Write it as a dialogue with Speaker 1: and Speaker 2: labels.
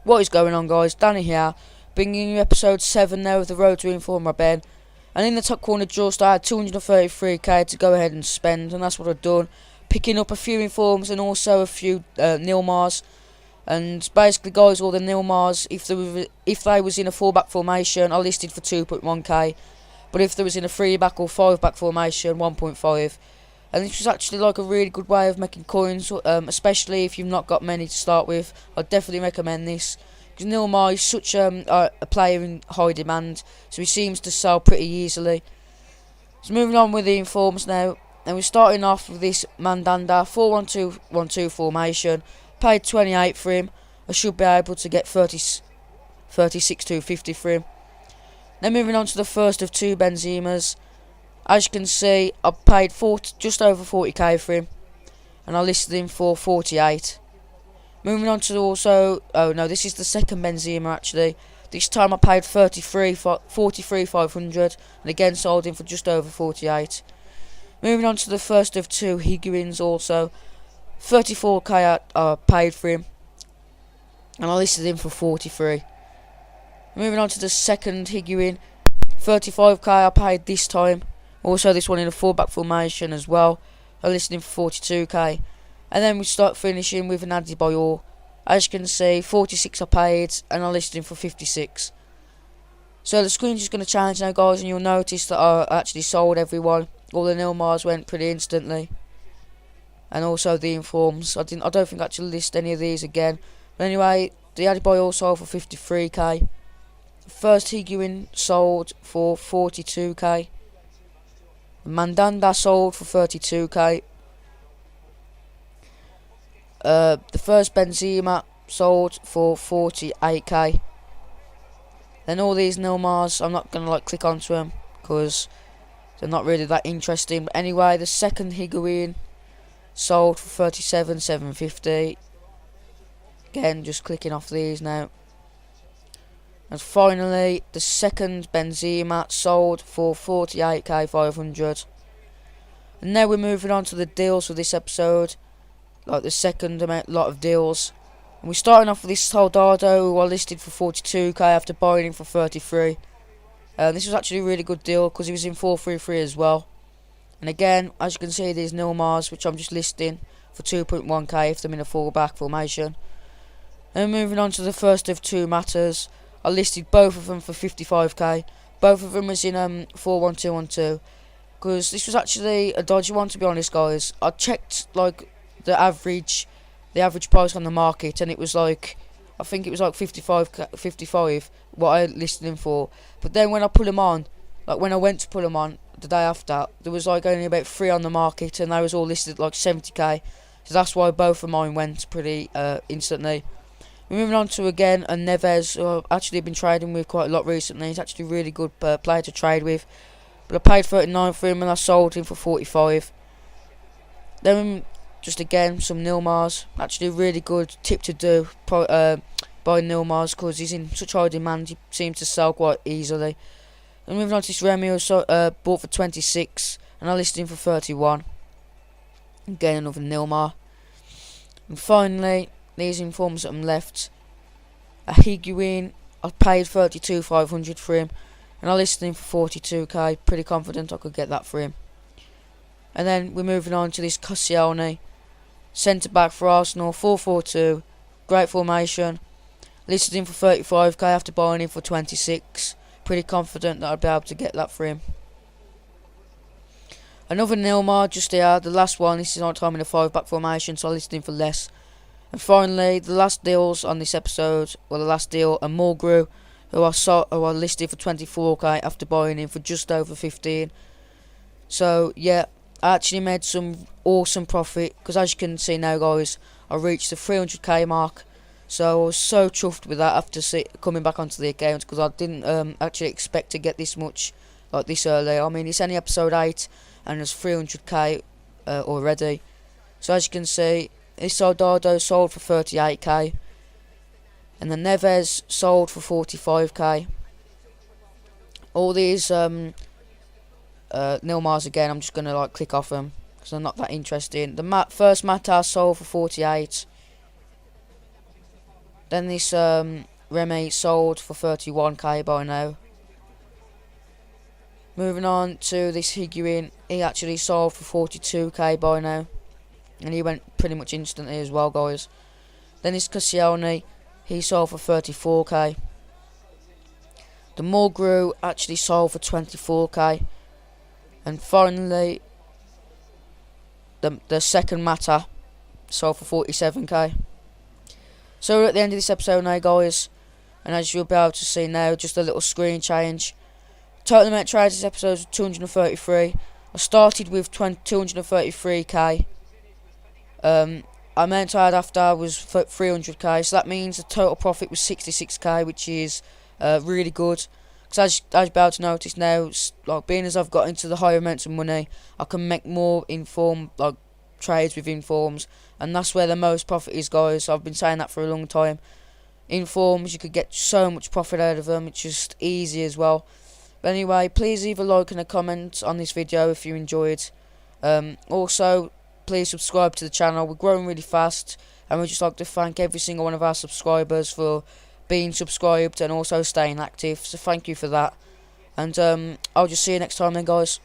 Speaker 1: What is going on, guys? Danny here, bringing you episode 7 now of the Road to Inform Robben. And in the top corner just I had 233k to go ahead and spend, and that's what I've done. Picking up a few informs and also a few nil-mars. And basically, guys, all the nil-mars, if they was in a 4-back formation, I listed for 2.1k. But if there was in a 3-back or 5-back formation, 1.5. And this was actually like a really good way of making coins, especially if you've not got many to start with. I'd definitely recommend this, because Nilmar is such a player in high demand, so he seems to sell pretty easily. So moving on with the informs now, and we're starting off with this Mandanda 4-1-2-1-2 formation. Paid 28 for him. I should be able to get 36 to 50 for him. Then moving on to the first of two Benzemas. As you can see, I paid just over 40k for him, and I listed him for 48. Moving on to also, oh no, this is the second Benzema actually. This time I paid 43,500, and again sold him for just over 48. Moving on to the first of two Higuains also, 34k I paid for him, and I listed him for 43. Moving on to the second Higuain, 35k I paid this time. Also this one in a 4-back formation as well. I listed him for 42k. And then we start finishing with an Adebayor. As you can see, 46 I paid, and I listed him for 56. So the screen's just going to change now, guys, and you'll notice that I actually sold everyone. All the nil-mars went pretty instantly. And also the informs. I don't think I actually list any of these again. But anyway, the Adebayor sold for 53k. The first Higuain sold for 42k. Mandanda sold for 32k. The first Benzema sold for 48k. Then all these nil-mars, I'm not gonna click onto them because they're not really that interesting. But anyway, the second Higuain sold for 37,750. Again, just clicking off these now. And finally, the second Benzema sold for 48k 500. And now we're moving on to the deals for this episode, like the second lot of deals. And we're starting off with this Soldado, who I listed for 42k after buying him for 33. This was actually a really good deal because he was in 4-3-3 as well. And again, as you can see, these nil-mars, which I'm just listing for 2.1k if they're in a 4-back formation. And moving on to the first of two Matters. I listed both of them for 55k. Both of them was in 4-1-2-1-2. Because this was actually a dodgy one, to be honest, guys. I checked the average price on the market, and it was I think it was 55 what I listed him for. But then when I put them on, when I went to put them on the day after, there was only about 3 on the market, and they was all listed 70k. So that's why both of mine went pretty instantly. Moving on to again a Neves, who I've actually been trading with quite a lot recently. He's actually a really good player to trade with. But I paid 39 for him, and I sold him for 45. Then just again some nil-mars. Actually a really good tip to do, buy nil-mars, because he's in such high demand. He seems to sell quite easily. And moving on to this Remy, bought for 26, and I listed him for 31. Again another nil-mar. And finally, these informs that I'm left, a Higuain, I paid 32,500 for him, and I listed him for 42k. Pretty confident I could get that for him. And then we're moving on to this Koscielny, centre back for Arsenal, 4-4-2, great formation. Listed him for 35k after buying him for 26. Pretty confident that I'd be able to get that for him. Another nil-mar just here, the last one. This is on time in a 5-back formation, so I listed him for less. And finally, the last deals on this episode, the last deal, a Mulgrew, who I listed for 24k after buying him for just over 15. So yeah, I actually made some awesome profit, because as you can see now, guys, I reached the 300k mark. So I was so chuffed with that after coming back onto the account, because I didn't actually expect to get this much this early. I mean, it's only episode 8 and there's 300k already. So as you can see, this Soldado sold for 38k, and the Neves sold for 45k. All these nil-mars again, I'm just gonna click off them because they're not that interesting. The first Matar sold for 48. Then this Remy sold for 31k by now. Moving on to this Higuain, he actually sold for 42k by now, and he went pretty much instantly as well, guys. Then this Koscielny, he sold for 34k. The Mulgrew actually sold for 24k, and finally the second Mata sold for 47k. So we're at the end of this episode now, guys, and as you'll be able to see now, just a little screen change. Total amount of trades this episode was 233. I started with 233k. Amount I had after was 300k, so that means the total profit was 66k, which is really good. Because as you'll be able to notice now, like being as I've got into the higher amounts of money, I can make more informed trades with informs, and that's where the most profit is, guys. I've been saying that for a long time. Informs, you could get so much profit out of them. It's just easy as well. But anyway, please leave a like and a comment on this video if you enjoyed. Also, please subscribe to the channel. We're growing really fast, and we'd just like to thank every single one of our subscribers for being subscribed and also staying active. So thank you for that. And I'll just see you next time then, guys.